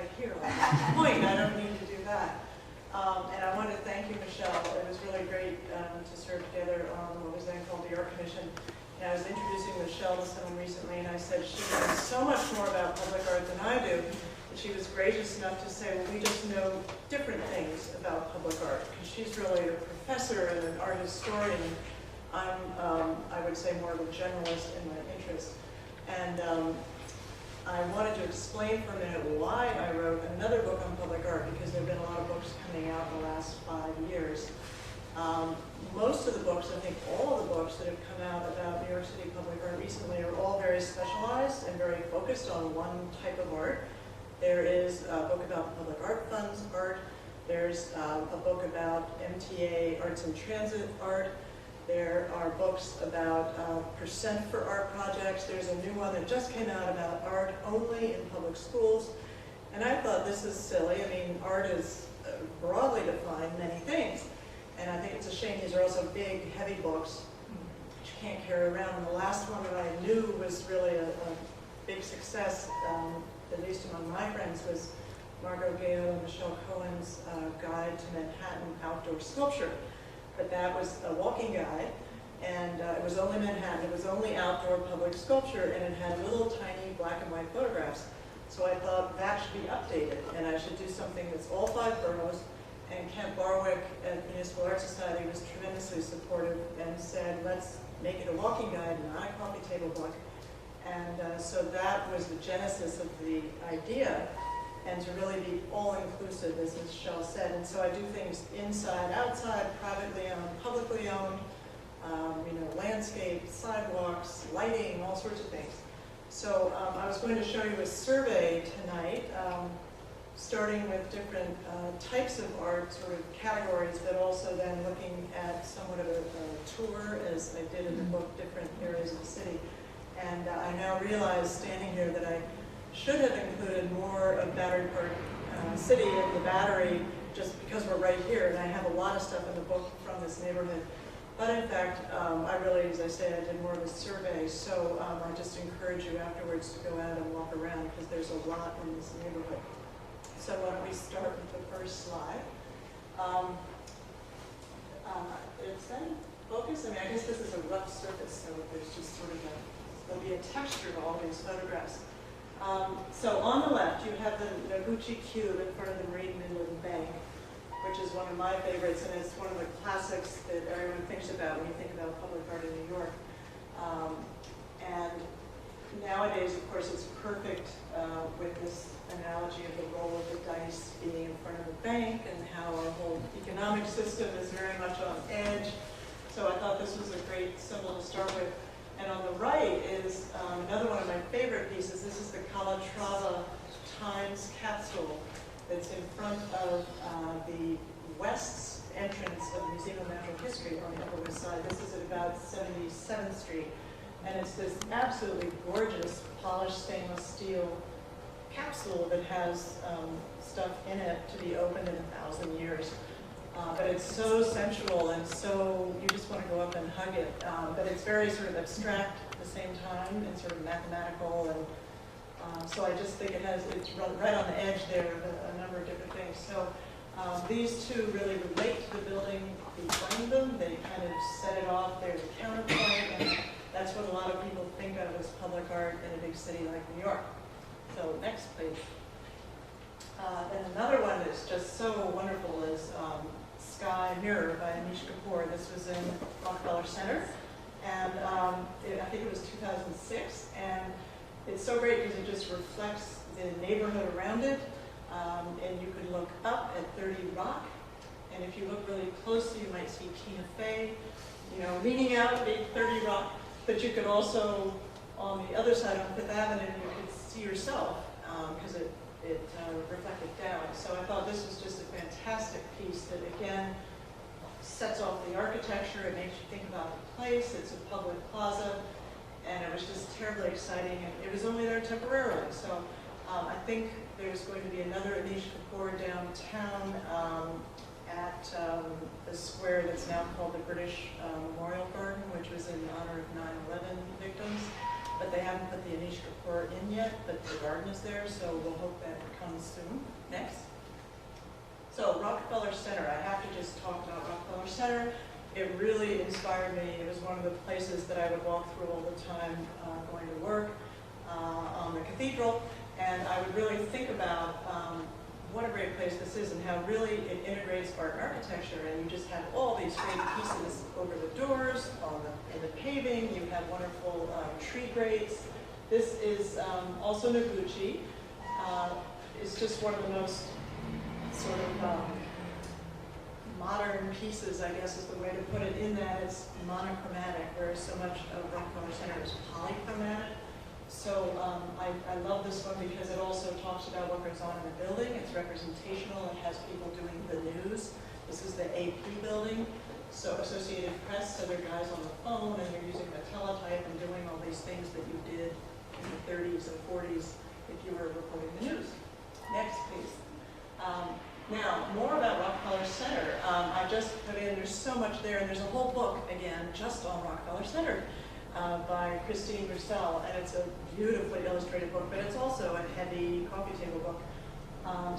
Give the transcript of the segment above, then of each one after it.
right here. Like, point, I don't need to do that. And I want to thank you, Michelle. It was really great to serve together on what was then called the Art Commission. And I was introducing Michelle to someone recently, and I said she knows so much more about public art than I do. And she was gracious enough to say, well, we just know different things about public art, because she's really a professor and an art historian. I'm, I would say, more of a generalist in my interest. And I wanted to explain for a minute why I wrote another book on public art, because there have been a lot of books coming out in the last 5 years. Most of the books, I think all of the books that have come out about New York City public art recently are all very specialized and very focused on one type of art. There is a book about public art funds art. There's a book about MTA arts and transit art. There are books about percent for art projects. There's a new one that just came out about art only in public schools. And I thought, this is silly. I mean, art is broadly defined many things. And I think it's a shame these are also big, heavy books that you can't carry around. And the last one that I knew was really a big success, at least among my friends, was Margot Gale and Michelle Cohen's Guide to Manhattan Outdoor Sculpture. But that was a walking guide, and it was only Manhattan, it was only outdoor public sculpture, and it had little tiny black and white photographs. So I thought that should be updated, and I should do something that's all 5 boroughs. And Kent Barwick at the Municipal Art Society was tremendously supportive and said, let's make it a walking guide, not a coffee table book. And so that was the genesis of the idea, and to really be all-inclusive, as Michelle said. And so I do things inside, outside, privately owned, publicly owned, you know, landscape, sidewalks, lighting, all sorts of things. So I was going to show you a survey tonight, starting with different types of art, sort of categories, but also then looking at somewhat of a tour, as I did in the book, different areas of the city. And I now realize, standing here, that I should have included more of Battery Park City and the Battery, just because we're right here, and I have a lot of stuff in the book from this neighborhood. But in fact, I really, as I say, I did more of a survey, so I just encourage you afterwards to go out and walk around, because there's a lot in this neighborhood. So why don't we start with the first slide. Is that in focus? I mean, I guess this is a rough surface, so there's just sort of there'll be a texture to all these photographs. So on the left, you have the Noguchi Cube in front of the Marine Midland Bank, which is one of my favorites, and it's one of the classics that everyone thinks about when you think about public art in New York. And nowadays, of course, it's perfect with this analogy of the roll of the dice being in front of the bank and how our whole economic system is very much on edge. So I thought this was a great symbol to start with. And on the right is another one of my favorite pieces. This is the Calatrava Times capsule that's in front of the West's entrance of the Museum of Natural History on the Upper West Side. This is at about 77th Street. And it's this absolutely gorgeous polished stainless steel capsule that has stuff in it to be opened in 1,000 years. But it's so sensual and so, you just want to go up and hug it. But it's very sort of abstract at the same time and sort of mathematical. And so I just think it's right on the edge there of a number of different things. So these two really relate to the building behind them. They kind of set it off. There's a counterpoint, and that's what a lot of people think of as public art in a big city like New York. So next, please. And another one that's just so wonderful is Sky Mirror by Anish Kapoor. This was in Rockefeller Center, and I think it was 2006. And it's so great because it just reflects the neighborhood around it. And you could look up at 30 Rock, and if you look really closely, you might see Tina Fey, you know, leaning out at 30 Rock. But you could also, on the other side on Fifth Avenue, you could see yourself because it reflected down. So I thought this was just a fantastic piece that, again, sets off the architecture. It makes you think about the place. It's a public plaza, and it was just terribly exciting. And it was only there temporarily. So I think there's going to be another Anish Kapoor downtown at the square that's now called the British Memorial Garden, which was in honor of 9/11 victims. But they haven't put the Anish Kapoor in yet, but the garden is there, so we'll hope that comes soon. Center. I have to just talk about Rockefeller Center. It really inspired me. It was one of the places that I would walk through all the time going to work on the cathedral, and I would really think about what a great place this is and how really it integrates art and architecture, and you just have all these great pieces over the doors, in the paving. You have wonderful tree grates. This is also Noguchi. It's just one of the most sort of modern pieces, I guess is the way to put it, in that it's monochromatic, whereas so much of Rockefeller Center is polychromatic. So I love this one because it also talks about what goes on in the building. It's representational. It has people doing the news. This is the AP building, so Associated Press, so they're guys on the phone and they're using the teletype and doing all these things that you did in the 30s and 40s if you were reporting the news. Next, please. Now, more about Rockefeller Center. I just put in, there's so much there, and there's a whole book, again, just on Rockefeller Center by Christine Roussel, and it's a beautifully illustrated book, but it's also a heavy coffee table book.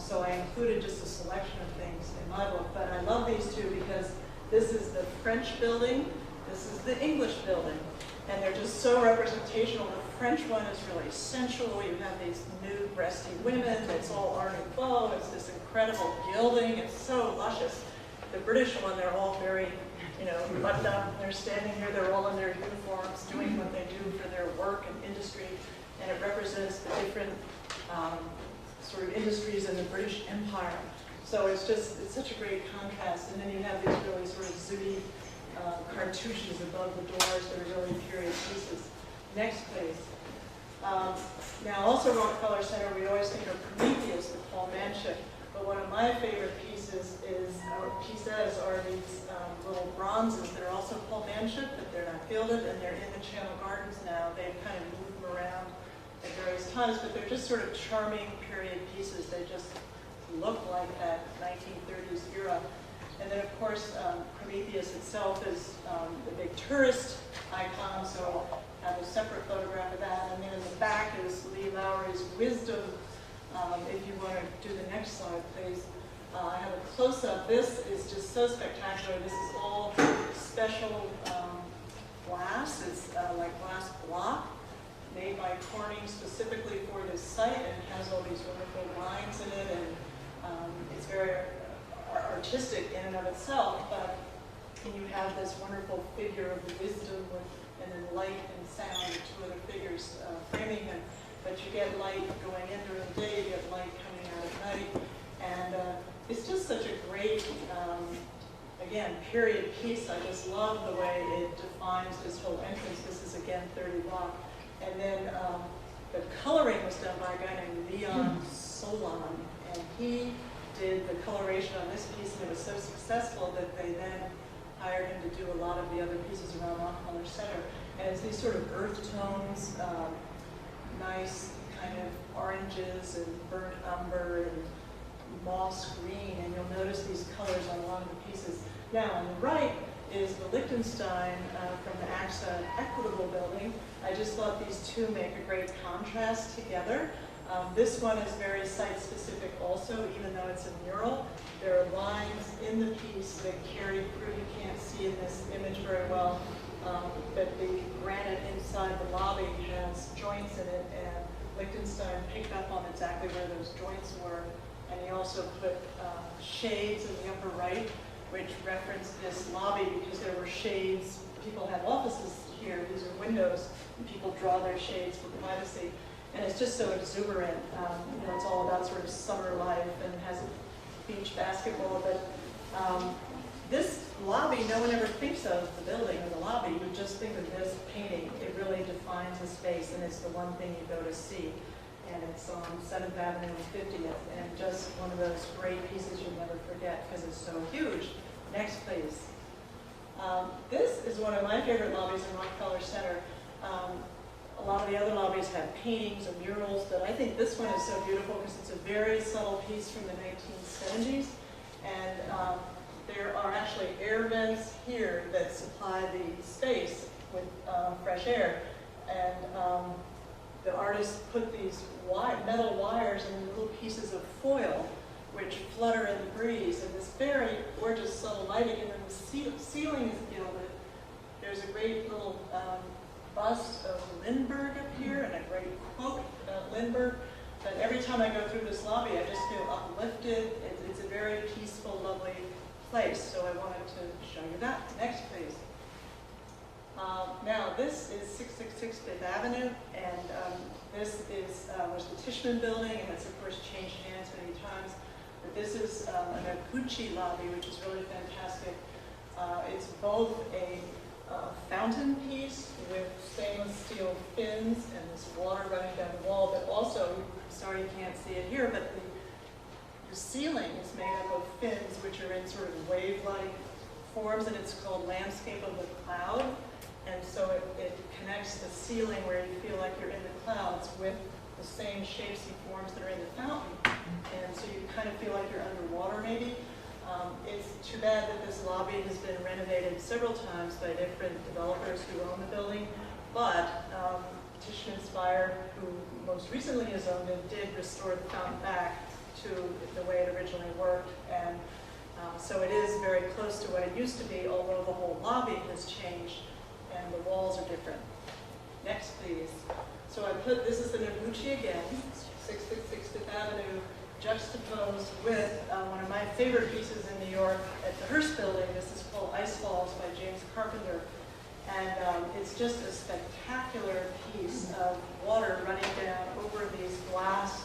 So I included just a selection of things in my book, but I love these two because this is the French building, this is the English building, and they're just so representational. The French one is really sensual. You have these nude, breasty women. It's all Art Nouveau. It's this incredible gilding. It's so luscious. The British one, they're all very, buttoned up. They're standing here. They're all in their uniforms, doing what they do for their work and industry, and it represents the different sort of industries in the British Empire. So it's such a great contrast. And then you have these really sort of zooty cartouches above the doors that are really period pieces. Next, please. Now, also Rockefeller Center, we always think of Prometheus with Paul Manship, but one of my favorite pieces are these little bronzes that are also Paul Manship, but they're not gilded, and they're in the Channel Gardens now. They've kind of moved them around at various times, but they're just sort of charming period pieces. They just look like that 1930s era. And then, of course, Prometheus itself is the big tourist icon, so I have a separate photograph of that. And then in the back is Lee Lowry's Wisdom. If you want to do the next slide, please. I have a close-up. This is just so spectacular. This is all special glass. It's like glass block made by Corning specifically for this site, and it has all these wonderful lines in it, and it's very artistic in and of itself, but you have this wonderful figure of the wisdom and then light and sound, two other figures framing him. But you get light going in during the day, you get light coming out at night, and it's just such a great, again, period piece. I just love the way it defines this whole entrance. This is, again, 30 block. And then the coloring was done by a guy named Leon Solon, and he did the coloration on this piece, and it was so successful that they then hired him to do a lot of the other pieces around Rockefeller Center. And it's these sort of earth tones, nice kind of oranges and burnt umber and moss green, and you'll notice these colors on a lot of the pieces. Now, on the right is the Lichtenstein from the Axa Equitable Building. I just thought these two make a great contrast together. This one is very site-specific also, even though it's a mural. There are lines in the piece that carry through. You can't see in this image very well, but the granite inside the lobby has joints in it, and Lichtenstein picked up on exactly where those joints were. And he also put shades in the upper right, which referenced this lobby because there were shades. People have offices here. These are windows, and people draw their shades for privacy. And it's just so exuberant. It's all about sort of summer life and has beach basketball. But this lobby, no one ever thinks of the building or the lobby. You just think of this painting. It really defines the space, and it's the one thing you go to see. And it's on 7th Avenue and 50th, and just one of those great pieces you'll never forget because it's so huge. Next, please. This is one of my favorite lobbies in Rockefeller Center. A lot of the other lobbies have paintings or murals, but I think this one is so beautiful because it's a very subtle piece from the 1970s. And there are actually air vents here that supply the space with fresh air. And the artist put these metal wires in little pieces of foil which flutter in the breeze, and this very gorgeous subtle lighting, and then the ceiling is gilded. There's a great little bust of Lindbergh up here, and a great quote about Lindbergh. But every time I go through this lobby, I just feel uplifted. It's a very peaceful, lovely place, so I wanted to show you that. Next, please. Now, this is 666 Fifth Avenue, and this was the Tishman Building, and it's, of course, changed hands many times. But this is an Kuchi Lobby, which is really fantastic. It's both a fountain piece with stainless steel fins and this water running down the wall, but also, sorry you can't see it here, but the ceiling is made up of fins which are in sort of wave-like forms, and it's called Landscape of the Cloud. And so it connects the ceiling where you feel like you're in the clouds with the same shapes and forms that are in the fountain. And so you kind of feel like you're underwater maybe. It's too bad that this lobby has been renovated several times by different developers who own the building, but Tishman Speyer, who most recently has owned it, did restore the fountain back to the way it originally worked. And so it is very close to what it used to be, although the whole lobby has changed and the walls are different. Next, please. So I put, this is the Noguchi again, 666 Fifth Avenue, juxtaposed with one of my favorite pieces in New York at the Hearst Building. This is called Ice Falls by James Carpenter. And it's just a spectacular piece of water running down over these glass,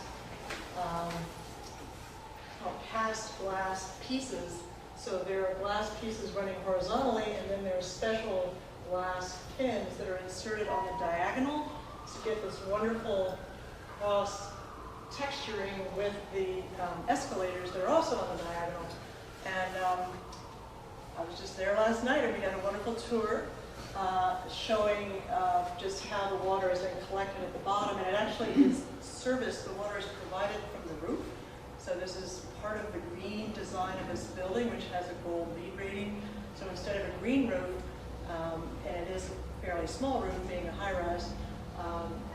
cast glass pieces. So there are glass pieces running horizontally, and then there's special glass fins that are inserted on the diagonal to get this wonderful cross texturing with the escalators that are also on the diagonal. And I was just there last night, and we had a wonderful tour showing just how the water is then collected at the bottom, and it actually is serviced, the water is provided from the roof. So this is part of the green design of this building, which has a gold LEED rating. So instead of a green roof, and it is a fairly small roof being a high-rise,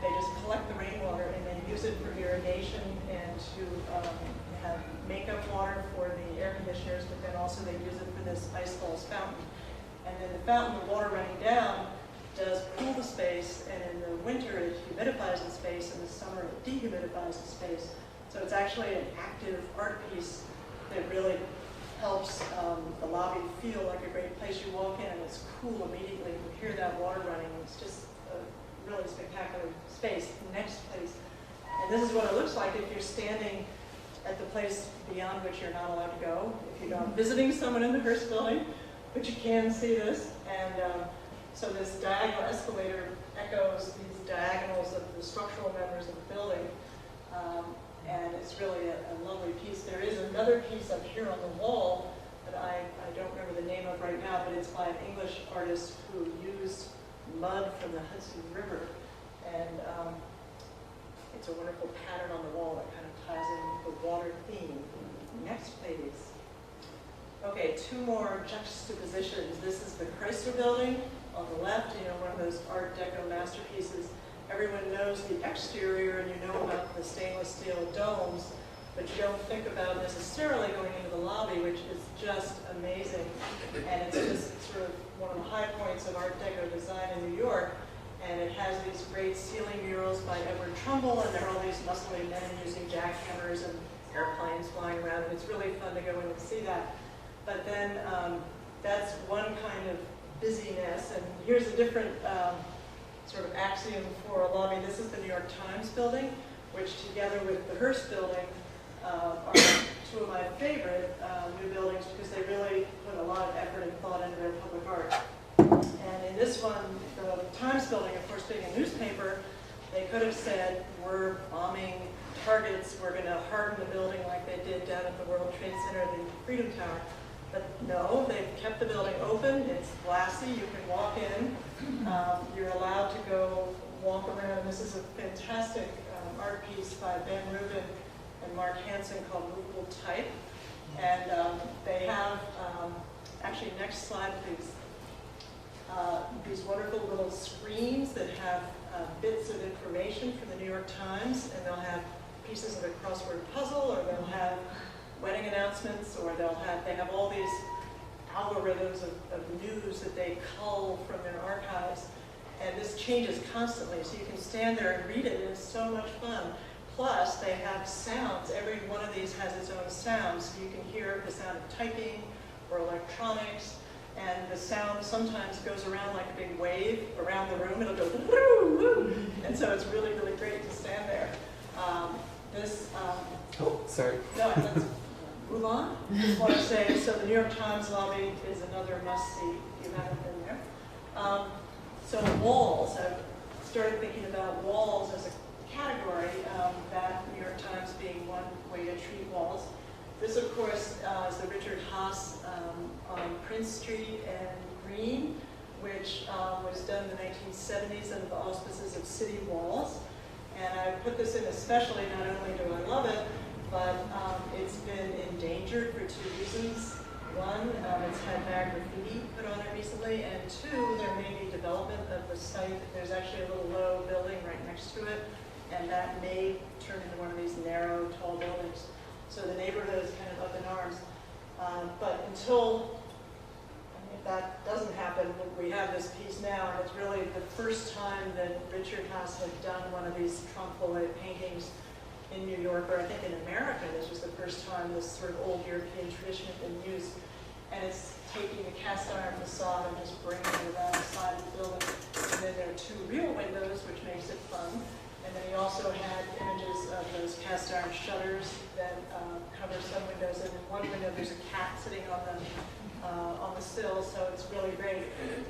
they just collect the rainwater and then use it for irrigation and to have makeup water for the air conditioners, but then also they use it for this Ice Falls fountain. And then the fountain, the water running down, does cool the space, and in the winter it humidifies the space, and in the summer it dehumidifies the space. So it's actually an active art piece that really helps the lobby feel like a great place. You walk in and it's cool immediately. You hear that water running. It's just a really spectacular space. Next, please. And this is what it looks like if you're standing at the place beyond which you're not allowed to go, if you're not visiting someone in the Hearst Building, but you can see this. And so this diagonal escalator echoes these diagonals of the structural members of the building. And it's really a lovely piece. There is another piece up here on the wall that I don't remember the name of right now, but it's by an English artist who used mud from the Hudson River. And it's a wonderful pattern on the wall that kind of ties in the water theme. Next, please. Okay, two more juxtapositions. This is the Chrysler Building on the left, one of those Art Deco masterpieces. Everyone knows the exterior, and you know about the stainless steel domes, but you don't think about necessarily going into the lobby, which is just amazing. And it's just sort of one of the high points of Art Deco design in New York. And it has these great ceiling murals by Edward Trumbull, and there are all these muscly men using jackhammers and airplanes flying around, and it's really fun to go in and see that. But then that's one kind of busyness, and here's a different sort of axiom for a lobby. This is the New York Times building, which together with the Hearst Building are two of my favorite new buildings because they really put a lot of effort and thought into their public art. And in this one, the Times building, of course, being a newspaper, they could have said, we're bombing targets, we're going to harden the building like they did down at the World Trade Center, the Freedom Tower. But no, they've kept the building open, it's glassy, you can walk in, you're allowed to go walk around. This is a fantastic art piece by Ben Rubin and Mark Hansen called Movable Type. And they have, actually next slide please, these wonderful little screens that have bits of information from the New York Times, and they'll have pieces of a crossword puzzle, or they'll have wedding announcements, or they have all these algorithms of news that they cull from their archives. And this changes constantly, so you can stand there and read it, and it's so much fun. Plus, they have sounds. Every one of these has its own sound, so you can hear the sound of typing or electronics, and the sound sometimes goes around like a big wave around the room. It'll go woo, woo, and so it's really, really great to stand there. Oh, sorry. No, let's move on. Just want to say, so the New York Times lobby is another must-see if you haven't been there. So walls, I've started thinking about walls as a category, that New York Times being one way to treat walls. This, of course, is the Richard Haas on Prince Street and Green, which was done in the 1970s under the auspices of city walls. And I put this in especially, not only do I love it, but it's been endangered for two reasons. One, it's had bad graffiti put on it recently, and two, there may be development of the site. There's actually a little low building right next to it, and that may turn into one of these narrow, tall buildings. So the neighborhood is kind of up in arms. But until if that doesn't happen, we have this piece now, and it's really the first time that Richard Haas had done one of these trompe-l'oeil paintings in New York, or I think in America. This was the first time this sort of old European tradition had been used. And it's taking the cast iron facade and just bringing it around the side of the building. And then there are two real windows, which makes it fun. And then he also had images of those cast iron shutters that cover some windows. And in one window, there's a cat sitting on the sill, so it's really great.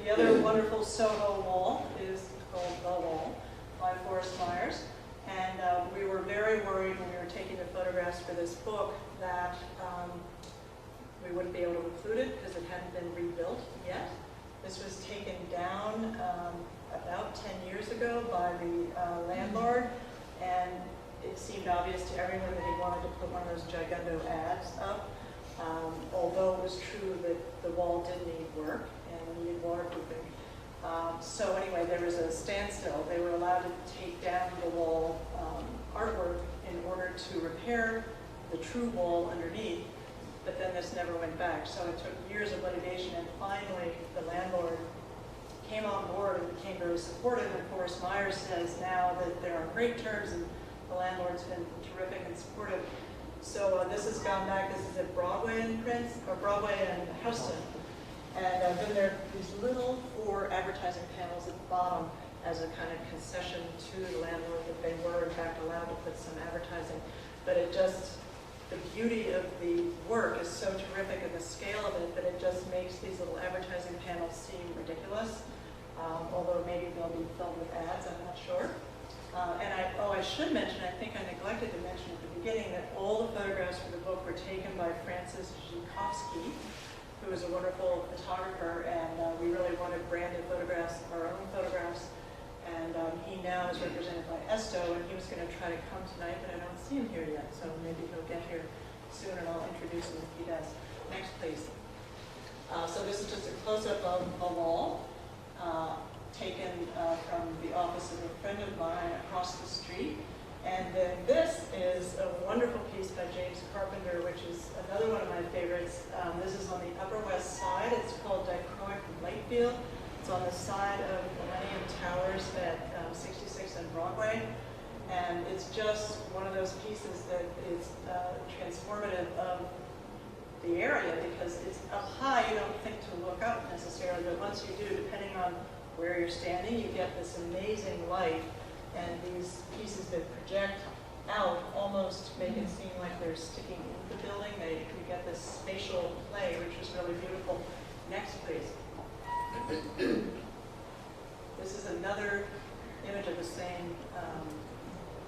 The other wonderful Soho wall is called The Wall by Forrest Myers. And we were very worried when we were taking the photographs for this book that we wouldn't be able to include it because it hadn't been rebuilt yet. This was taken down about 10 years ago by the landlord, and it seemed obvious to everyone that he wanted to put one of those gigundo ads up, although it was true that the wall did need work and needed waterproofing. So anyway, there was a standstill. They were allowed to take down the wall artwork in order to repair the true wall underneath, but then this never went back. So it took years of litigation, and finally the landlord came on board and became very supportive. And Forrest Myers says now that they're on great terms, and the landlord's been terrific and supportive. So this has gone back. This is at Broadway and Broadway and Hudson. And then there are these little 4 advertising panels at the bottom as a kind of concession to the landlord that they were in fact allowed to put some advertising. But it just, the beauty of the work is so terrific and the scale of it that it just makes these little advertising panels seem ridiculous. Although maybe they'll be filled with ads, I'm not sure. And I should mention, I think I neglected to mention at the beginning, that all the photographs for the book were taken by Francis Zhukovsky, who is a wonderful photographer, and we really wanted branded photographs, our own photographs. And he now is represented by Esto, and he was going to try to come tonight, but I don't see him here yet, so maybe he'll get here soon, and I'll introduce him if he does. Next, please. So this is just a close-up of a wall taken from the office of a friend of mine across the street. And then this is a wonderful piece by James Carpenter, which is another one of my favorites. This is on the Upper West Side. It's called Dichroic Lightfield. It's on the side of Millennium Towers at 66 and Broadway. And it's just one of those pieces that is transformative of the area, because it's up high. You don't think to look up necessarily, but once you do, depending on where you're standing, you get this amazing light. And these pieces that project out almost make it seem like they're sticking into the building. You get this spatial play, which is really beautiful. Next, please. This is another image of the same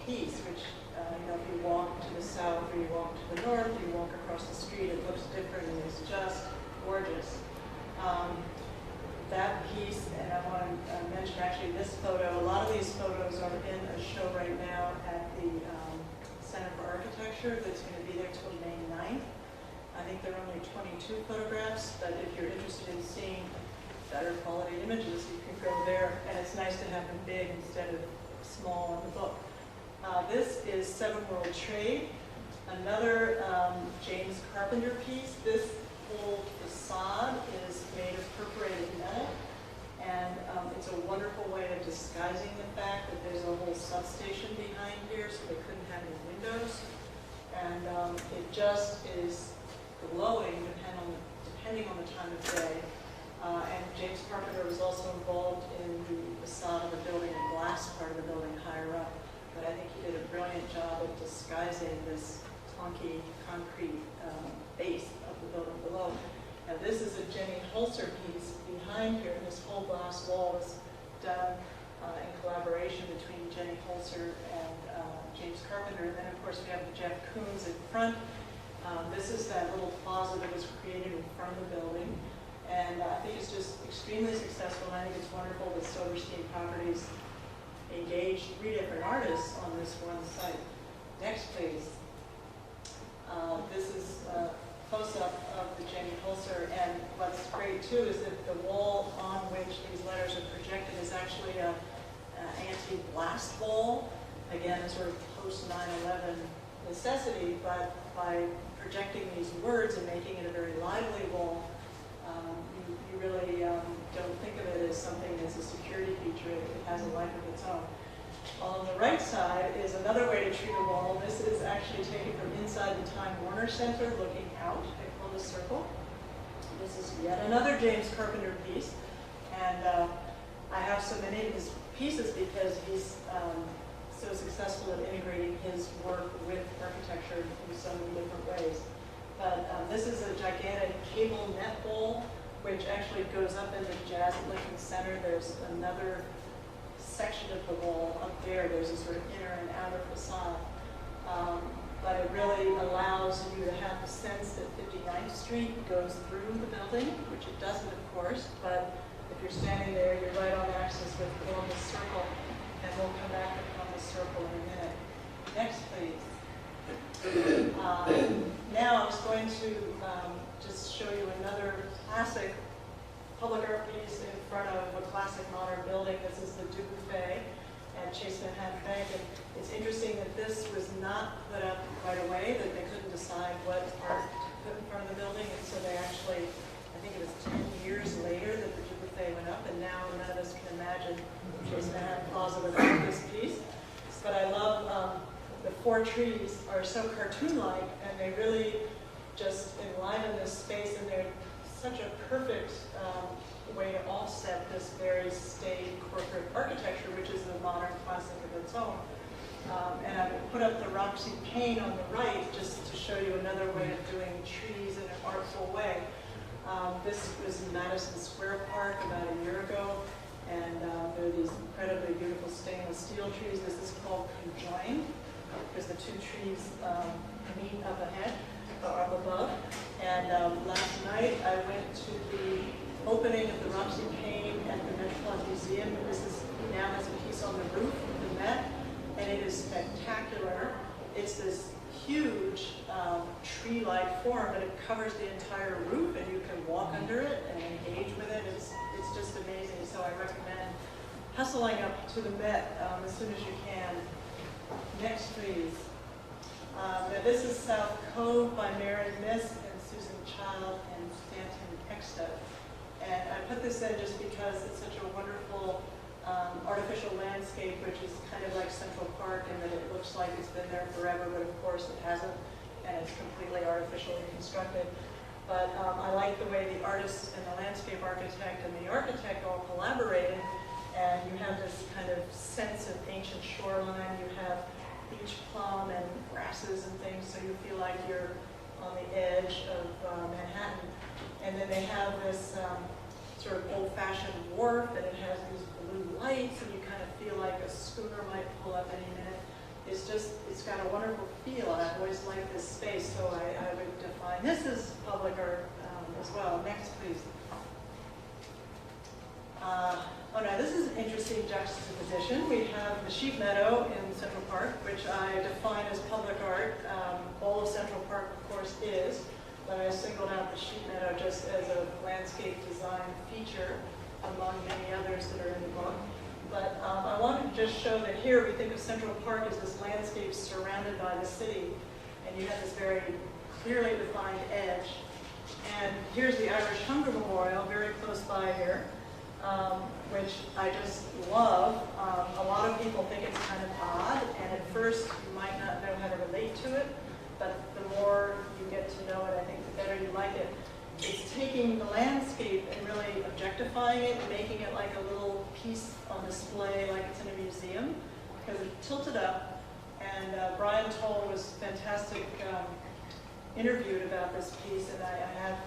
piece, which, if you walk to the south or you walk to the north, you walk across the street, it looks different and it's just gorgeous. That piece, and I want to mention actually this photo, a lot of these photos are in a show right now at the Center for Architecture that's going to be there till May 9th. I think there are only 22 photographs, but if you're interested in seeing better quality images, you can go there, and it's nice to have them big instead of small on the book. This is Seven World Trade, Another James Carpenter piece. This whole facade is made of perforated metal, and it's a wonderful way of disguising the fact that there's a whole substation behind here, so they couldn't have any windows. And it just is glowing depending on the time of day. And James Carpenter was also involved in the facade of the building, the glass part of the building higher up. But I think he did a brilliant job of disguising this clunky concrete base of the building below. Now this is a Jenny Holzer piece behind here, and this whole glass wall was done in collaboration between Jenny Holzer and James Carpenter. And then of course we have the Jeff Koons in front. This is that little plaza that was created in front of the building. And I think it's just extremely successful, and I think it's wonderful that Silverstein Properties engaged 3 different artists on this one site. Next, please. This is a close-up of the Jenny Holzer, and what's great too is that the wall on which these letters are projected is actually an anti-blast wall. Again, a sort of post-9/11 necessity, but by projecting these words and making it a very lively wall, you really don't think of it as something that's a security feature. It has a life of its own. On the right side is another way to treat a wall. This is actually taken from inside the Time Warner Center, looking out at Columbus Circle. This is yet another James Carpenter piece, and I have so many of his pieces because he's so successful at integrating his work with architecture in so many different ways. But this is a gigantic cable net wall, which actually goes up into Jazz at Lichtenstein Center. There's another section of the wall up there. There's a sort of inner and outer facade. But it really allows you to have the sense that 59th Street goes through the building, which it doesn't, of course. But if you're standing there, you're right on axis with Columbus Circle, and we'll come back to Columbus Circle in a minute. Next, please. Now I'm just going to just show you another classic public art piece in front of a classic modern building. This is the Du Buffet at Chase Manhattan Bank. And it's interesting that this was not put up right away, that they couldn't decide what art to put in front of the building. And so they actually, I think it was 10 years later that the Du Buffet went up, and now none of us can imagine Chase Manhattan Plaza without this piece. But I love the 4 trees are so cartoon-like, and they really just enliven this space, and they're such a perfect way to offset this very staid corporate architecture, which is a modern classic of its own. And I put up the Roxy pane on the right just to show you another way of doing trees in an artful way. This was in Madison Square Park about a year ago, and there are these incredibly beautiful stainless steel trees. This is called Conjoined, because the 2 trees meet up ahead, or up above. And last night I went to the opening of the Roxy pane at the Metropolitan Museum. This is now has a piece on the roof of the Met, and it is spectacular. It's this huge tree-like form, but it covers the entire roof, and you can walk under it and engage with it. It's just amazing. So I recommend hustling up to the Met as soon as you can. Next, please. Now this is South Cove by Meredith and Susan Child and Stanton Exto. And I put this in just because it's such a wonderful artificial landscape, which is kind of like Central Park in that it looks like it's been there forever, but of course it hasn't, and it's completely artificially constructed. But I like the way the artist and the landscape architect and the architect all collaborated, and you have this kind of sense of ancient shoreline. You have beach plum and grasses and things, so you feel like you're on the edge of Manhattan. And then they have this sort of old-fashioned wharf, and it has these blue lights, and you kind of feel like a schooner might pull up any minute. It's got a wonderful feel, and I've always liked this space, so I would define this as public art as well. Next, please. Oh no, this is an interesting juxtaposition. We have the Sheep Meadow in Central Park, which I define as public art. All of Central Park, of course, is, but I singled out the Sheep Meadow just as a landscape design feature among many others that are in the book. But I wanted to just show that here we think of Central Park as this landscape surrounded by the city, and and you have this very clearly defined edge. And here's the Irish Hunger Memorial, very close by here, which I just love. A lot of people think it's kind of odd, and at first you might not know how to relate to it, but the more you get to know it, I think the better you like it. It's taking the landscape and really objectifying it and making it like a little piece on display, like it's in a museum, because it's tilted up. And Brian Toll was fantastic, interviewed about this piece, and I have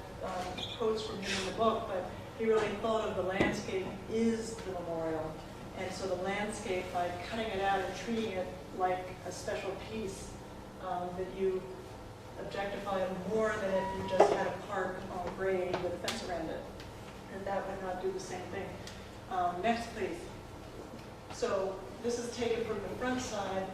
quotes from him in the book, but he really thought of the landscape is the memorial. And so the landscape, by cutting it out and treating it like a special piece, that you objectify more than if you just had a park on grade with a fence around it. And that would not do the same thing. Next, please. So this is taken from the front side.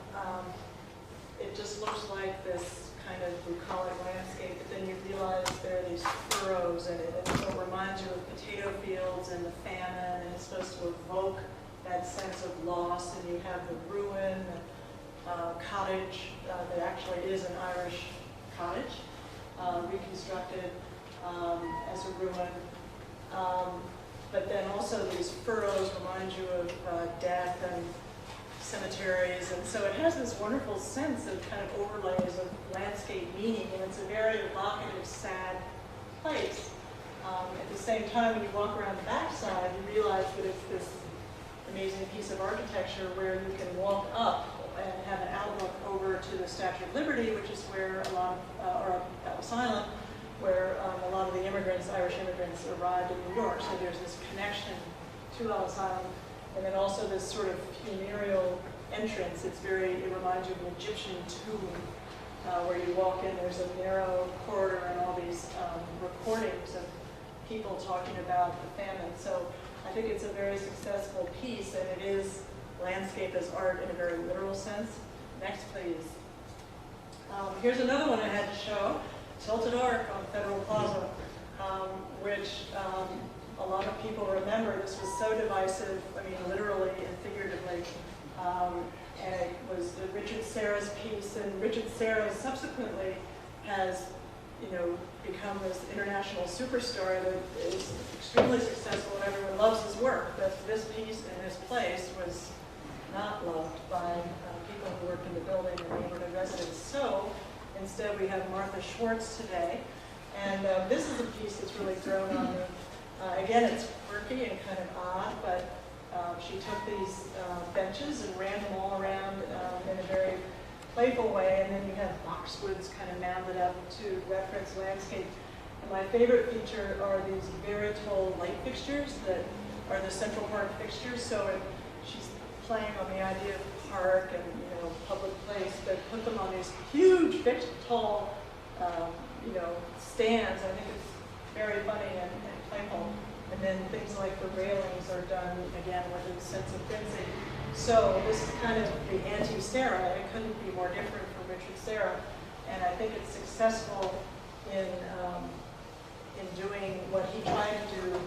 It just looks like this kind of bucolic landscape, but then you realize there are these furrows in it, and so it reminds you of potato fields and the famine, and it's supposed to evoke that sense of loss, and you have the ruin, cottage that actually is an Irish cottage, reconstructed as a ruin. But then also these furrows remind you of death and cemeteries, and so it has this wonderful sense of kind of overlays of landscape meaning, and it's a very evocative, sad place. At the same time, when you walk around the backside, you realize that it's this amazing piece of architecture where you can walk up and have an outlook over to the Statue of Liberty, which is where a lot of, or Ellis Island, where a lot of the immigrants, Irish immigrants, arrived in New York. So there's this connection to Ellis Island. And then also this sort of funereal entrance. It reminds you of an Egyptian tomb where you walk in, there's a narrow corridor and all these recordings of people talking about the famine. So I think it's a very successful piece, and it is landscape as art in a very literal sense. Next, please. Here's another one I had to show, Tilted Arc on Federal Plaza, which a lot of people remember. This was so divisive, I mean, literally and figuratively. And it was Richard Serra's piece, and Richard Serra subsequently has, become this international superstar that is extremely successful, and everyone loves his work. But this piece in this place was not loved by people who worked in the building and neighborhood residents. So instead, we have Martha Schwartz today, and this is a piece that's really grown on me. Again, it's quirky and kind of odd, but she took these benches and ran them all around in a very playful way, and then you have boxwoods kind of mounded up to reference landscape. And my favorite feature are these very tall light fixtures that are the Central Park fixtures. So she's playing on the idea of park and public place, but put them on these huge, tall, stands. I think it's very funny and playful. And then things like the railings are done, again, with a sense of whimsy. So this is kind of the anti-Serra. It couldn't be more different from Richard Serra. And I think it's successful in doing what he tried to do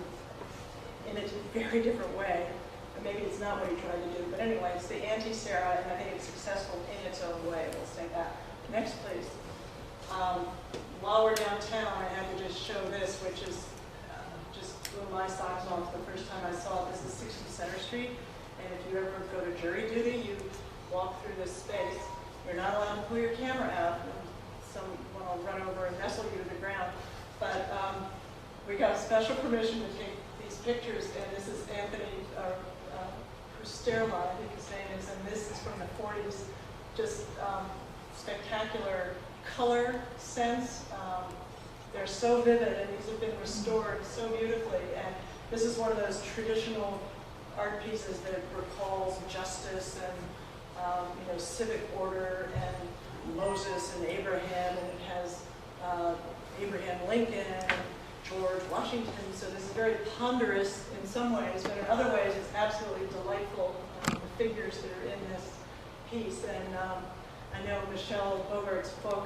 in a very different way. And maybe it's not what he tried to do, but anyway, it's the anti-Serra, and I think it's successful in its own way. We'll say that. Next, please. While we're downtown, I had to just show this, which is blew my socks off the first time I saw it. This is 60 Center Street, and if you ever go to jury duty, you walk through this space. You're not allowed to pull your camera out, and someone will run over and wrestle you to the ground. But we got special permission to take these pictures, and this is Anthony Pusterla, I think his name is, and this is from the 40s. Just spectacular color sense. They're so vivid, and these have been restored so beautifully. And this is one of those traditional art pieces that recalls justice and civic order and Moses and Abraham, and it has Abraham Lincoln and George Washington. So this is very ponderous in some ways, but in other ways it's absolutely delightful, the figures that are in this piece. And I know Michelle Bogart's book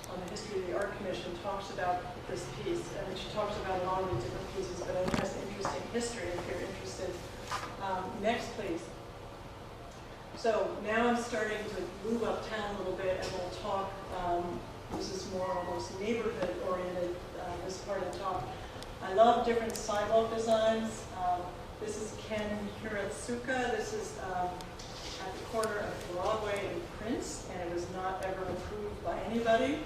on the history of the Art Commission talks about this piece, and she talks about a lot of these different pieces, but it has interesting history if you're interested. Next, please. So now I'm starting to move uptown a little bit, and we'll talk This is more almost neighborhood-oriented, this part of the talk. I love different sidewalk designs. This is Ken Hiratsuka. This is at the corner of Broadway and Prince, and it was not ever approved by anybody.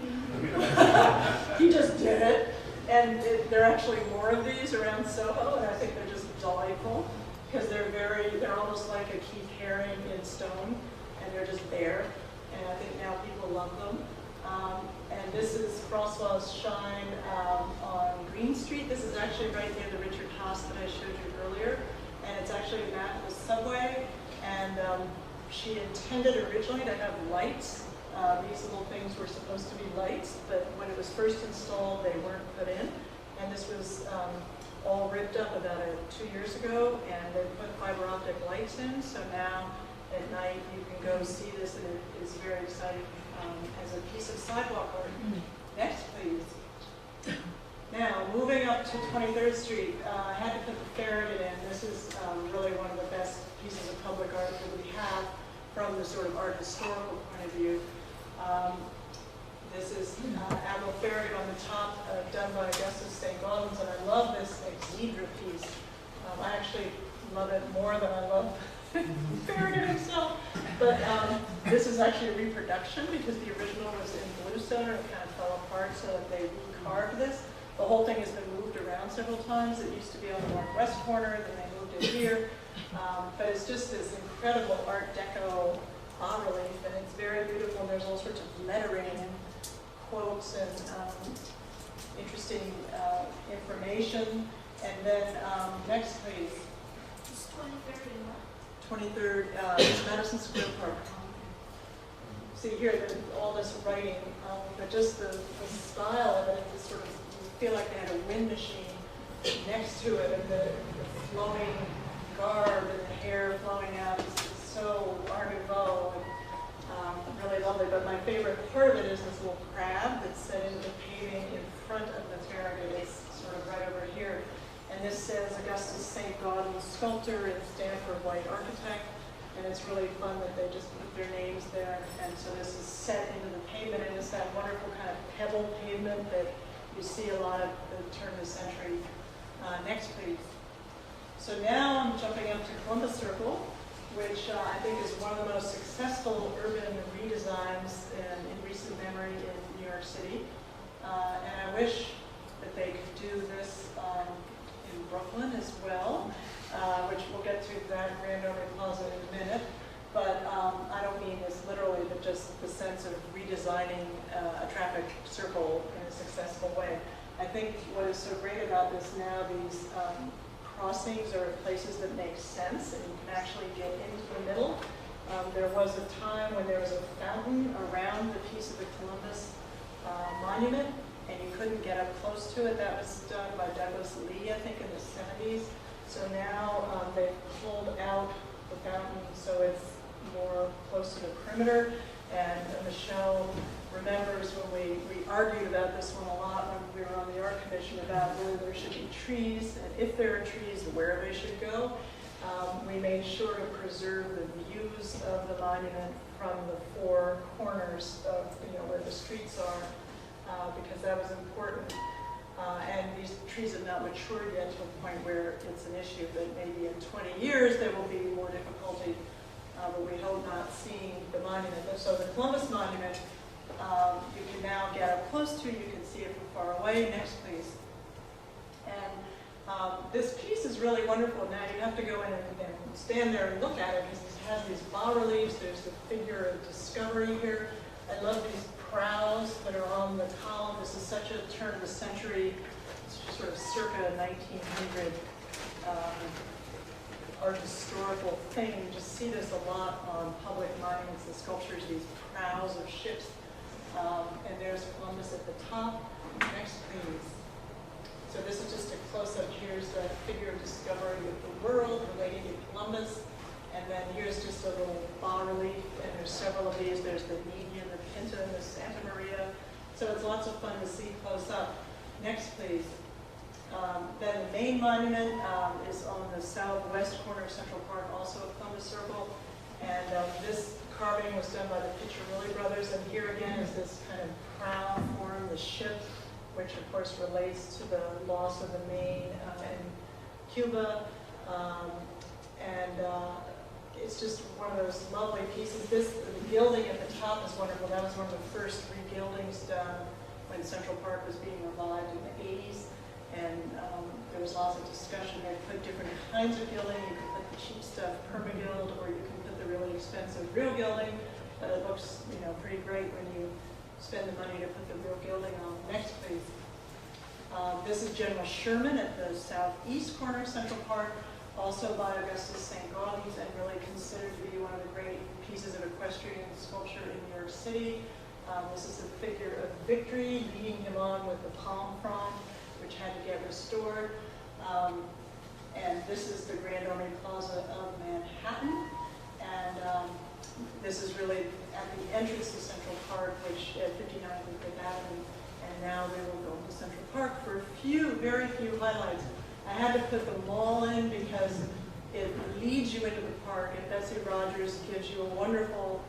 He just did it. And there are actually more of these around Soho, and I think they're just delightful because they're almost like a Keith Haring in stone, and they're just there. And I think now people love them. And this is François Shine on Green Street. This is actually right near the Richard Haas that I showed you earlier. And it's actually a map of the subway. And she intended originally to have lights. These little things were supposed to be lights, but when it was first installed, they weren't put in. And this was all ripped up about 2 years ago, and they put fiber optic lights in. So now at night you can go see this, and it is very exciting as a piece of sidewalk art. Next, please. Now, moving up to 23rd Street, I had to put the Farragut in. This is really one of the best pieces of public art that we have from the sort of art historical point of view. This is Admiral Farragut on the top, done by Augustus St. Gaudens, and I love this Exedra piece. I actually love it more than I love Farragut himself. But this is actually a reproduction because the original was in bluestone and it kind of fell apart, so that they recarved this. The whole thing has been moved around several times. It used to be on the northwest corner, then they moved it here. But it's just this incredible Art Deco bas-relief, and it's very beautiful. And there's all sorts of lettering and quotes and interesting information. And then next, please. It's 23rd and what? 23rd, Madison Square Park. See here, all this writing, but just the style of it, is sort of, you feel like they had a wind machine next to it, and the flowing garb and the hair flowing out is so Art Nouveau and really lovely. But my favorite part of it is this little crab that's set into the paving in front of the Farragut. It's sort of right over here. And this says Augustus St. Gaudens, sculptor and Stanford White architect. And it's really fun that they just put their names there. And so this is set into the pavement, and it's that wonderful kind of pebble pavement that you see a lot of the turn of the century. Next, please. So now I'm jumping up to Columbus Circle, which I think is one of the most successful urban redesigns in recent memory in New York City. And I wish that they could do this in Brooklyn as well, which we'll get to that Rockefeller Plaza in a minute. But I don't mean this literally, but just the sense of redesigning a traffic circle in a successful way. I think what is so great about this now, these crossings are places that make sense and you can actually get into the middle. There was a time when there was a fountain around the piece of the Columbus monument, and you couldn't get up close to it. That was done by Douglas Lee, I think, in the 70s. So now they've pulled out the fountain so it's more close to the perimeter. And Michelle remembers when we argued about this one a lot when we were on the Art Commission about whether there should be trees, and if there are trees, where they should go. We made sure to preserve the views of the monument from the four corners of where the streets are, because that was important. And these trees have not matured yet to a point where it's an issue, but maybe in 20 years there will be more difficulty, but we hope not seeing the monument. So the Columbus Monument, you can now get up close to, you can see it from far away. Next, please. And this piece is really wonderful. Now you have to go in and stand there and look at it because it has these bas-reliefs. There's the figure of discovery here. I love these prows that are on the column. This is such a turn of the century, sort of circa 1900 art historical thing. You just see this a lot on public monuments and sculptures, these prows of ships. And there's Columbus at the top. Next, please. So this is just a close-up. Here's the figure of discovery of the world relating to Columbus. And then here's just a little bas-relief, and there's several of these. There's the Nina, the Pinta, and the Santa Maria. So it's lots of fun to see close up. Next, please. Then the main monument is on the southwest corner of Central Park, also a Columbus Circle. And this carving was done by the Piccirilli brothers, and here again is this kind of crown form, the ship, which of course relates to the loss of the Maine in Cuba. It's just one of those lovely pieces. The gilding at the top is wonderful. That was one of the first regildings done when Central Park was being revived in the 80s. And there was lots of discussion. They put different kinds of gilding. You could put the cheap stuff, permagild, or you can put the really expensive real gilding. But it looks, pretty great when you spend the money to put the real gilding on. Next, please. This is General Sherman at the southeast corner of Central Park, also by Augustus St. Gaudens, and really considered to be one of the great pieces of equestrian sculpture in New York City. This is the figure of Victory leading him on with the palm frond, which had to get restored. And this is the Grand Army Plaza of Manhattan. And this is really at the entrance to Central Park, which at 59th and 5th Avenue. And now we will go to Central Park for very few highlights. I had to put the mall in because it leads you into the park, and Betsy Rogers gives you a wonderful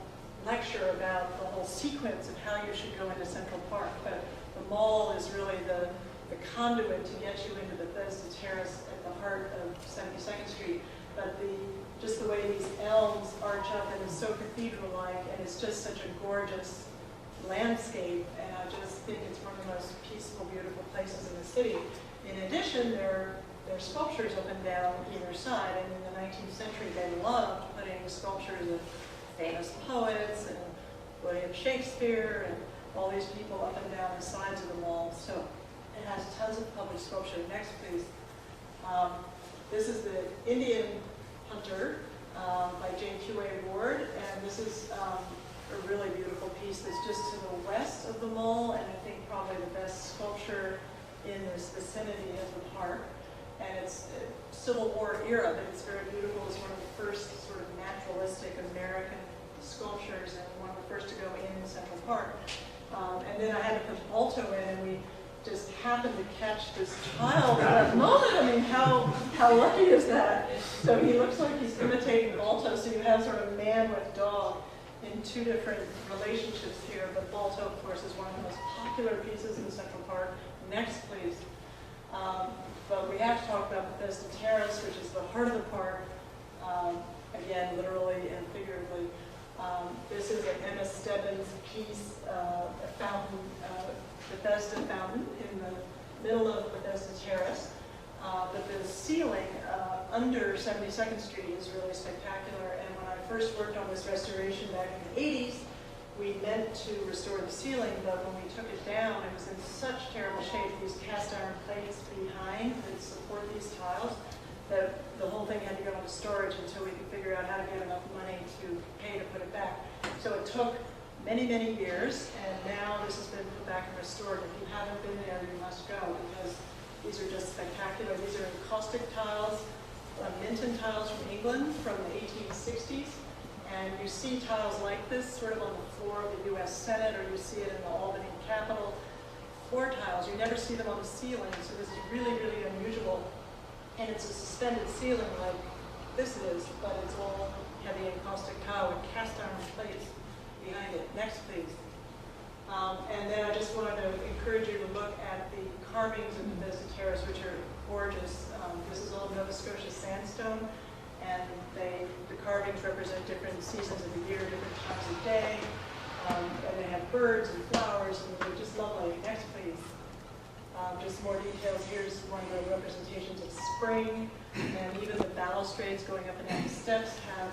lecture about the whole sequence of how you should go into Central Park. But the mall is really the conduit to get you into Bethesda Terrace at the heart of 72nd Street. But just the way these elms arch up, and it's so cathedral-like, and it's just such a gorgeous landscape, and I just think it's one of the most peaceful, beautiful places in the city. In addition, there are sculptures up and down either side, and in the 19th century they loved putting sculptures of famous poets and William Shakespeare and all these people up and down the sides of the mall. So it has tons of public sculpture. Next, please. This is the Indian Hunter by J.Q.A. Ward, and this is a really beautiful piece that's just to the west of the mall, and I think probably the best sculpture in this vicinity of the park. And it's Civil War era, but it's very beautiful. It's one of the first sort of naturalistic American sculptures, and one of the first to go in Central Park. And then I had to put Balto in, and we just happened to catch this child at that moment. I mean, how lucky is that? So he looks like he's imitating Balto, so you have sort of man with dog in two different relationships here, but Balto, of course, is one of the most popular pieces in Central Park. Next, please. But we have to talk about Bethesda Terrace, which is the heart of the park, again, literally and figuratively. This is an Emma Stebbins piece, a fountain, Bethesda fountain in the middle of Bethesda Terrace. But the ceiling under 72nd Street is really spectacular. And when I first worked on this restoration back in the 80s, we meant to restore the ceiling, but when we took it down, it was in such terrible shape, these cast iron plates behind that support these tiles, that the whole thing had to go into storage until we could figure out how to get enough money to pay to put it back. So it took many years, and now this has been put back and restored. If you haven't been there, you must go, because these are just spectacular. These are encaustic tiles, Minton tiles from England from the 1860s. And you see tiles like this sort of on the floor of the U.S. Senate, or you see it in the Albany Capitol. Floor tiles, you never see them on the ceiling, so this is really unusual. And it's a suspended ceiling like this is, but it's all heavy encaustic tile with cast iron plates behind it. Next, please. And then I just wanted to encourage you to look at the carvings of Bethesda Terrace, which are gorgeous. This is all Nova Scotia sandstone. And the carvings represent different seasons of the year, different times of day. And they have birds and flowers, and they're just lovely. Next, please. Just more details. Here's one of the representations of spring. And even the balustrades going up and down the steps have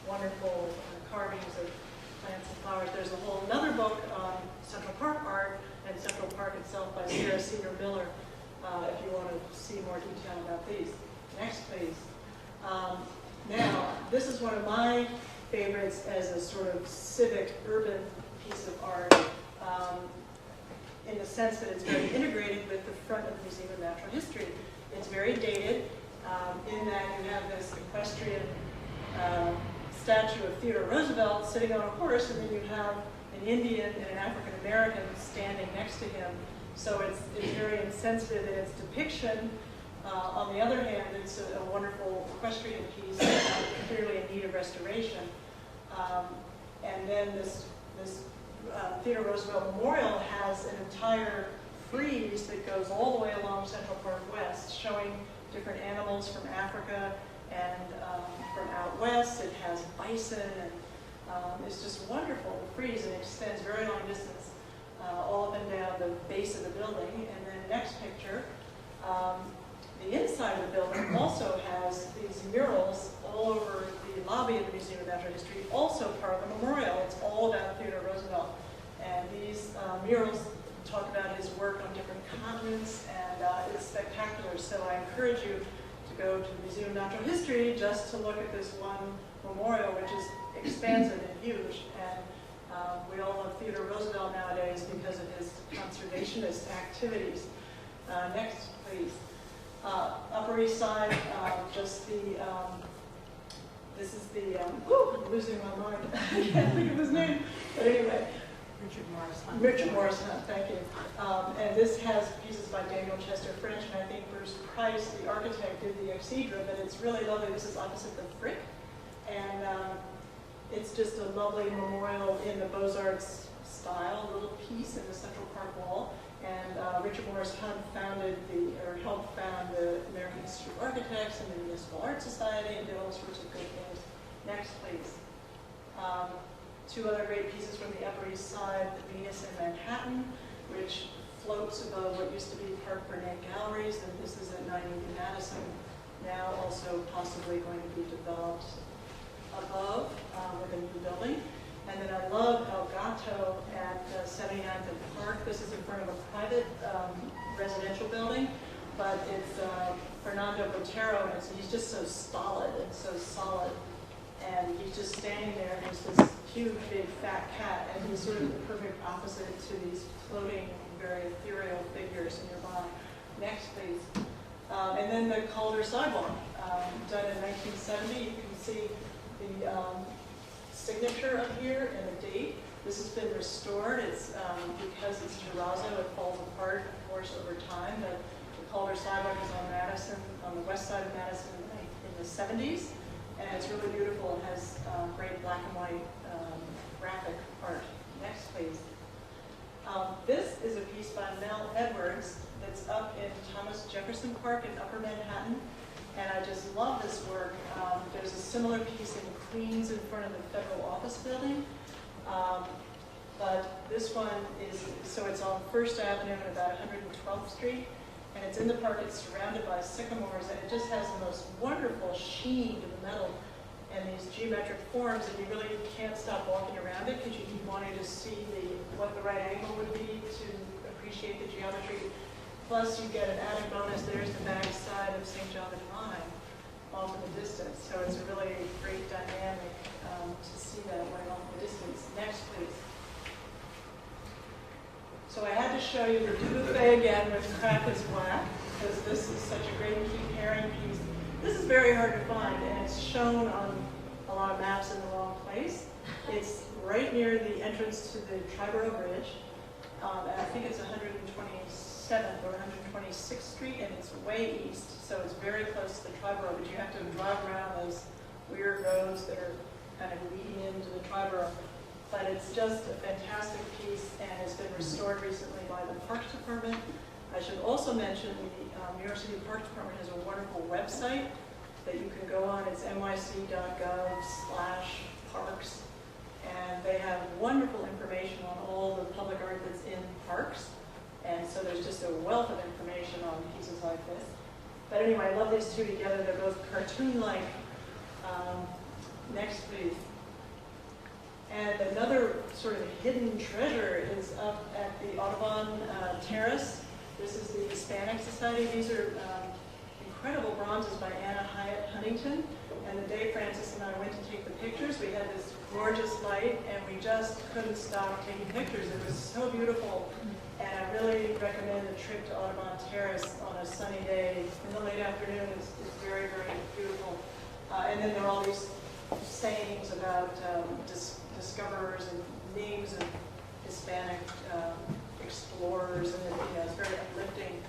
wonderful carvings of plants and flowers. There's a whole another book on Central Park art and Central Park itself by Sarah Cedar Miller, if you want to see more detail about these. Next, please. Now, this is one of my favorites as a sort of civic urban piece of art, in the sense that it's very integrated with the front of the Museum of Natural History. It's very dated, in that you have this equestrian statue of Theodore Roosevelt sitting on a horse, and then you have an Indian and an African American standing next to him. So it's very insensitive in its depiction. On the other hand, it's a wonderful equestrian piece, clearly in need of restoration. And then this Theodore Roosevelt Memorial has an entire frieze that goes all the way along Central Park West, showing different animals from Africa and from out west. It has bison, and it's just wonderful. The frieze, and extends very long distance all up and down the base of the building. And then next picture, the inside of the building also has these murals all over the lobby of the Museum of Natural History, also part of the memorial. It's all about Theodore Roosevelt. And these murals talk about his work on different continents, and it's spectacular. So I encourage you to go to the Museum of Natural History just to look at this one memorial, which is expansive and huge. And we all love Theodore Roosevelt nowadays because of his conservationist activities. Next, please. Upper East Side, just the, this is the, I'm losing my mind. I can't think of his name. But anyway. Richard Morris Hunt, thank you. And this has pieces by Daniel Chester French, and I think Bruce Price, the architect, did the exedra, but it's really lovely. This is opposite the Frick, and it's just a lovely memorial in the Beaux-Arts style, a little piece in the Central Park wall. And Richard Morris Hunt helped found the American Institute of Architects and the Municipal Art Society, and did all sorts of good things. Next, please. Two other great pieces from the Upper East Side, the Venus in Manhattan, which floats above what used to be Park Burnett Galleries, and this is at 90 Madison, now also possibly going to be developed above with a new building. And then I love El Gato at 79th and Park. This is in front of a private residential building, but it's Fernando Botero, and he's just so stolid and so solid. And he's just standing there, and there's this huge, big, fat cat, and he's sort of the perfect opposite to these floating, very ethereal figures nearby. Next, please. And then the Calder sidewalk, done in 1970. You can see the signature up here and the date. This has been restored. It's because it's terrazzo, it falls apart, of course, over time. The Calder sidewalk is on Madison, on the west side of Madison in the 70s. And it's really beautiful. It has great black and white graphic art. Next, please. This is a piece by Mel Edwards that's up in Thomas Jefferson Park in Upper Manhattan. And I just love this work. There's a similar piece in Queens in front of the Federal Office Building. But this one is, so it's on First Avenue and about 112th Street. And it's in the park, it's surrounded by sycamores, and it just has the most wonderful sheen to the metal and these geometric forms, and you really can't stop walking around it because you keep wanting to see what the right angle would be to appreciate the geometry. Plus, you get an added bonus. There's the back side of St. John the Divine off in the distance. So it's a really great dynamic to see that way off in the distance. Next, please. So I had to show you the buffet again with Crack is Black, because this is such a great Keith Haring piece. This is very hard to find, and it's shown on a lot of maps in the wrong place. It's right near the entrance to the Triborough Bridge, and I think it's 127th or 126th Street, and it's way east, so it's very close to the Triborough, but you have to drive around those weird roads that are kind of leading into the Triborough. But it's just a fantastic piece, and it's been restored recently by the Parks Department. I should also mention the New York City Parks Department has a wonderful website that you can go on. It's nyc.gov/parks, and they have wonderful information on all the public art that's in parks. And so there's just a wealth of information on pieces like this. But anyway, I love these two together. They're both cartoon-like. Next, please. And another sort of hidden treasure is up at the Audubon Terrace. This is the Hispanic Society. These are incredible bronzes by Anna Hyatt Huntington. And the day Francis and I went to take the pictures, we had this gorgeous light, and we just couldn't stop taking pictures. It was so beautiful. And I really recommend a trip to Audubon Terrace on a sunny day in the late afternoon. It's very, very beautiful. And then there are all these sayings about discoverers and names of Hispanic explorers, and it's very uplifting.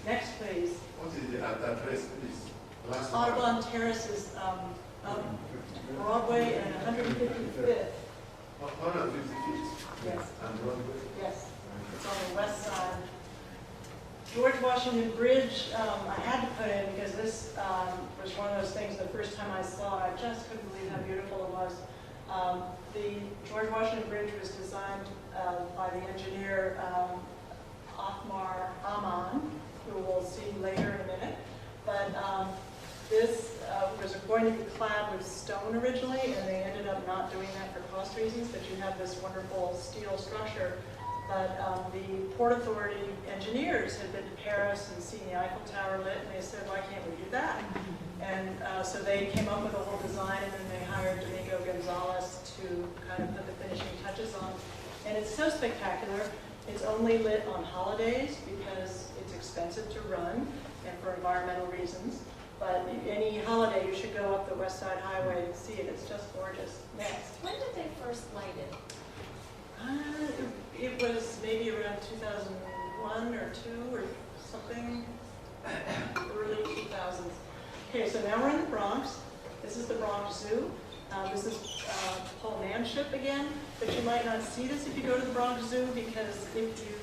Next, please. What is the address, please? Audubon Terrace is Broadway and 155th. Oh, no, 50 feet. Yes. And Broadway. Yes, it's on the west side. George Washington Bridge, I had to put in because this was one of those things the first time I saw it, I just couldn't believe how beautiful it was. The George Washington Bridge was designed by the engineer Othmar Aman, who we'll see later in a minute. But this was going to be clad with stone originally, and they ended up not doing that for cost reasons, but you have this wonderful steel structure. But the Port Authority engineers had been to Paris and seen the Eiffel Tower lit, and they said, why can't we do that? And so they came up with a whole design, and then they hired Domingo Gonzalez to kind of put the finishing touches on. And it's so spectacular. It's only lit on holidays because it's expensive to run and for environmental reasons. But any holiday, you should go up the West Side Highway and see it. It's just gorgeous. Next. When did they first light it? It was maybe around 2001 or 2 or something, early 2000s. Okay, so now we're in the Bronx. This is the Bronx Zoo. This is Paul Manship again, but you might not see this if you go to the Bronx Zoo because if you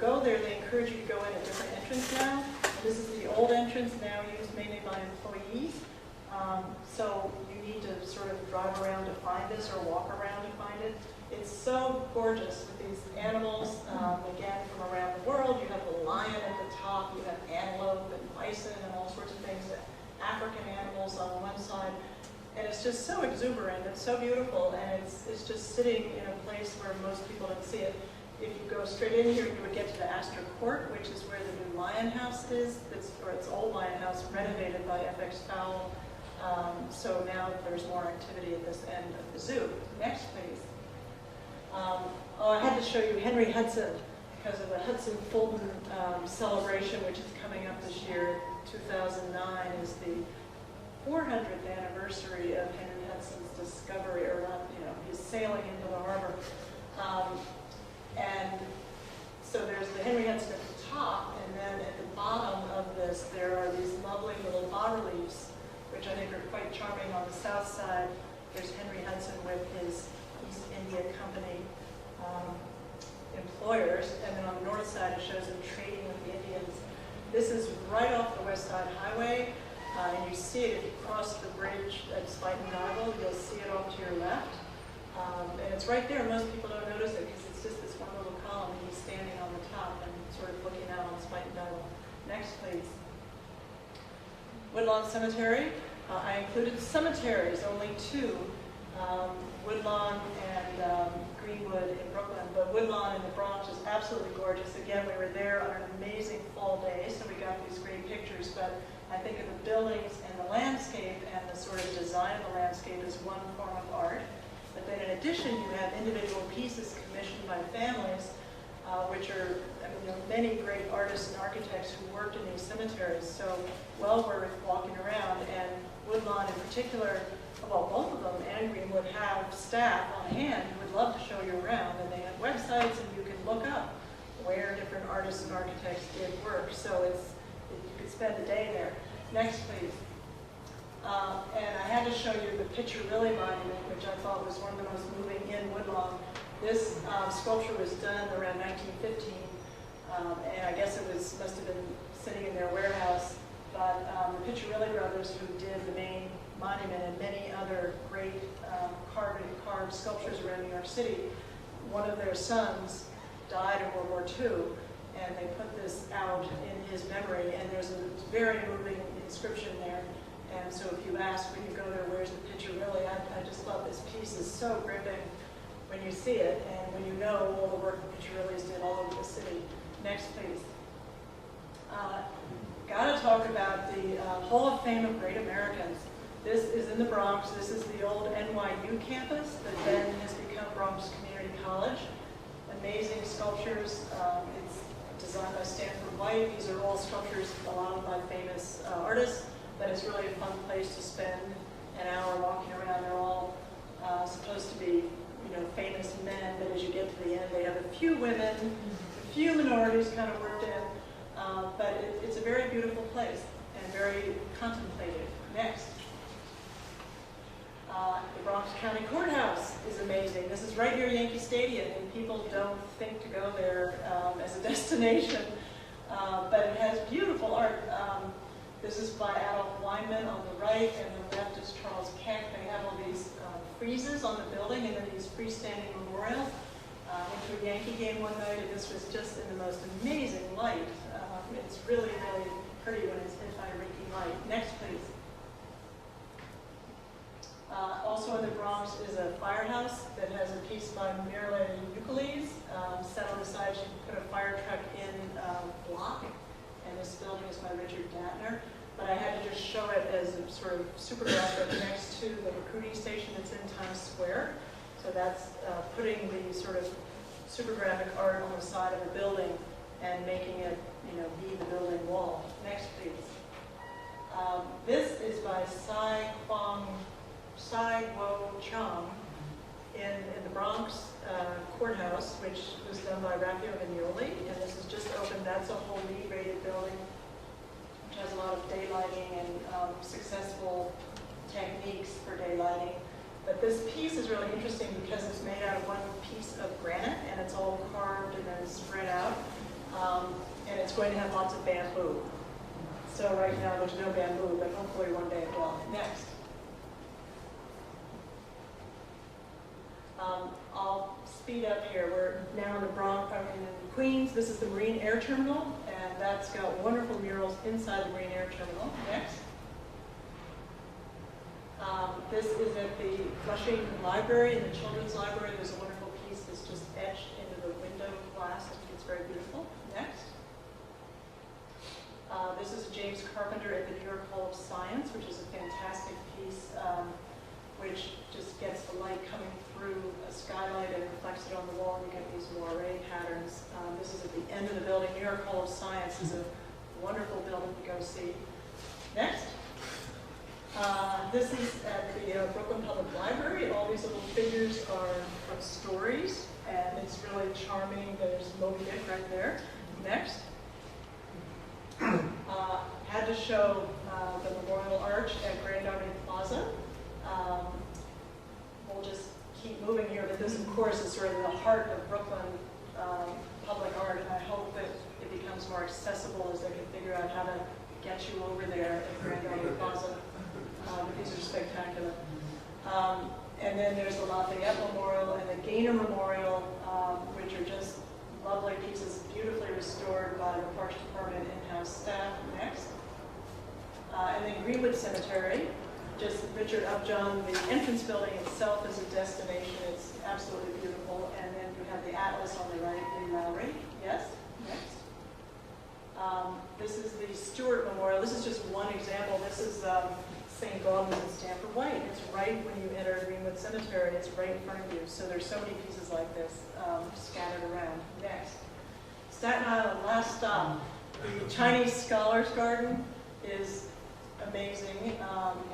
go there, they encourage you to go in a different entrance now. This is the old entrance, now used mainly by employees. So you need to sort of drive around to find this or walk around to find it. It's so gorgeous with these animals, again, from around the world. You have the lion at the top, you have antelope and bison and all sorts of things, African animals on one side. And it's just so exuberant, it's so beautiful, and it's just sitting in a place where most people don't see it. If you go straight in here, you would get to the Astor Court, which is where the new Lion House is, or it's old Lion House, renovated by F.X. Fowle. So now there's more activity at this end of the zoo. Next, please. I had to show you Henry Hudson because of the Hudson Fulton celebration, which is coming up this year. 2009 is the 400th anniversary of Henry Hudson's discovery, or not, his sailing into the harbor. And so there's the Henry Hudson at the top, and then at the bottom of this, there are these lovely little bas-reliefs, which I think are quite charming. On the south side, there's Henry Hudson with his East India Company employers, and then on the north side, it shows him trading with the Indians. This is right off the West Side Highway. And you see it if you cross the bridge at Spuyten Duyvil, you'll see it off to your left. And it's right there. Most people don't notice it because it's just this one little column and he's standing on the top and sort of looking out on Spuyten Duyvil. Next, please. Woodlawn Cemetery. I included cemeteries, only 2, Woodlawn and Greenwood in Brooklyn. But Woodlawn in the Bronx is absolutely gorgeous. Again, we were there on an amazing fall day, so we got these great pictures. But I think of the buildings and the landscape and the sort of design of the landscape as one form of art. But then in addition, you have individual pieces commissioned by families, which are, many great artists and architects who worked in these cemeteries. So well worth walking around. And Woodlawn in particular, well, both of them and Greenwood have staff on hand who would love to show you around. And they have websites and you can look up where different artists and architects did work. So you could spend a day there. Next, please. And I had to show you the Piccirilli Monument, which I thought was one of the most moving in Woodlawn. This sculpture was done around 1915, and I guess it must have been sitting in their warehouse. But the Piccirilli brothers, who did the main monument and many other great carved sculptures around New York City, one of their sons died in World War II, and they put this out in his memory, and there's a very moving inscription there. And so if you ask when you go there, where's the Piccirilli, I just thought this piece is so gripping when you see it, and when you know all the work the Piccirillis did all over the city. Next, please. Got to talk about the Hall of Fame of Great Americans. This is in the Bronx. This is the old NYU campus that then has become Bronx Community College. Amazing sculptures. It's designed by Stanford White. These are all sculptures, a lot of by famous artists, but it's really a fun place to spend an hour walking around. They're all supposed to be, famous men, but as you get to the end, they have a few women, a few minorities kind of worked in, but it's a very beautiful place and very contemplative. Next. County Courthouse is amazing. This is right near Yankee Stadium, and people don't think to go there as a destination, but it has beautiful art. This is by Adolph Weinman on the right, and the left is Charles Keck. They have all these friezes on the building, and then these freestanding memorials. Went to a Yankee game one night, and this was just in the most amazing light. It's really, really pretty when it's hit by a raking light. Next, please. Also in the Bronx is a firehouse that has a piece by Marilyn Euclides. Set on the side, she put a fire truck in block, and this building is by Richard Datner. But I had to just show it as a sort of super graphic next to the recruiting station that's in Times Square. So that's putting the sort of super graphic art on the side of the building and making it, be the building wall. Next, please. This is by Sai Wo Chung in the Bronx Courthouse, which was done by Raphael Vignoli, and this is just opened. That's a whole LEED-rated building, which has a lot of daylighting and successful techniques for daylighting. But this piece is really interesting because it's made out of one piece of granite, and it's all carved and then spread out, and it's going to have lots of bamboo. So right now there's no bamboo, but hopefully one day it will. Next. I'll speed up here. We're now in the Bronx, in Queens. This is the Marine Air Terminal, and that's got wonderful murals inside the Marine Air Terminal. Next. This is at the Flushing Library, in the Children's Library. There's a wonderful piece that's just etched into the window glass. It's very beautiful. Next. This is James Carpenter at the New York Hall of Science, which is a fantastic piece, which just gets the light coming through a skylight and reflects it on the wall, and you get these moiré patterns. This is at the end of the building. New York Hall of Science is a wonderful building to go see. Next. This is at the Brooklyn Public Library. All these little figures are from stories, and it's really charming. There's Moby Dick right there. Next. Had to show the Memorial Arch at Grand Army Plaza. We'll just keep moving here, but this, of course, is sort of the heart of Brooklyn public art, and I hope that it becomes more accessible as they can figure out how to get you over there at Grand Army Plaza. These are spectacular. And then there's the Lafayette Memorial and the Gaynor Memorial, which are just lovely pieces, beautifully restored by the Parks Department in-house staff. Next. And then Greenwood Cemetery, just Richard Upjohn. The entrance building itself is a destination. It's absolutely beautiful. And then you have the Atlas on the right in Mallory. Yes? Next. This is the Stewart Memorial. This is just one example. This is St. Gaudens and Stamford White. It's right when you enter Greenwood Cemetery. It's right in front of you. So there's so many pieces like this scattered around. Next. Staten Island, last stop. The Chinese Scholars Garden is amazing.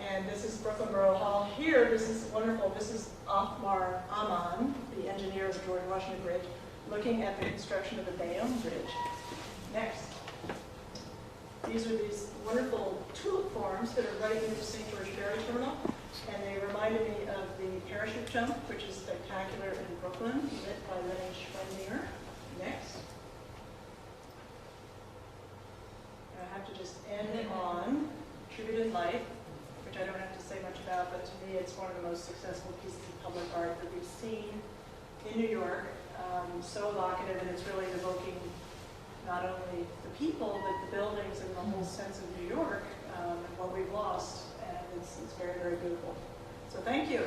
And this is Brooklyn Borough Hall. Here, this is wonderful. This is Ahmar Aman, the engineer of the George Washington Bridge, looking at the construction of the Bayonne Bridge. Next. These are these wonderful tulip forms that are right into St. George Ferry Terminal, and they reminded me of the parachute jump, which is spectacular in Brooklyn, lit by Lenny Schwendinger. Next. And I have to just end on Tribute in Light, which I don't have to say much about, but to me it's one of the most successful pieces of public art that we've seen in New York. So evocative, and it's really evoking not only the people, but the buildings and the whole sense of New York and what we've lost. And it's very, very beautiful. So thank you.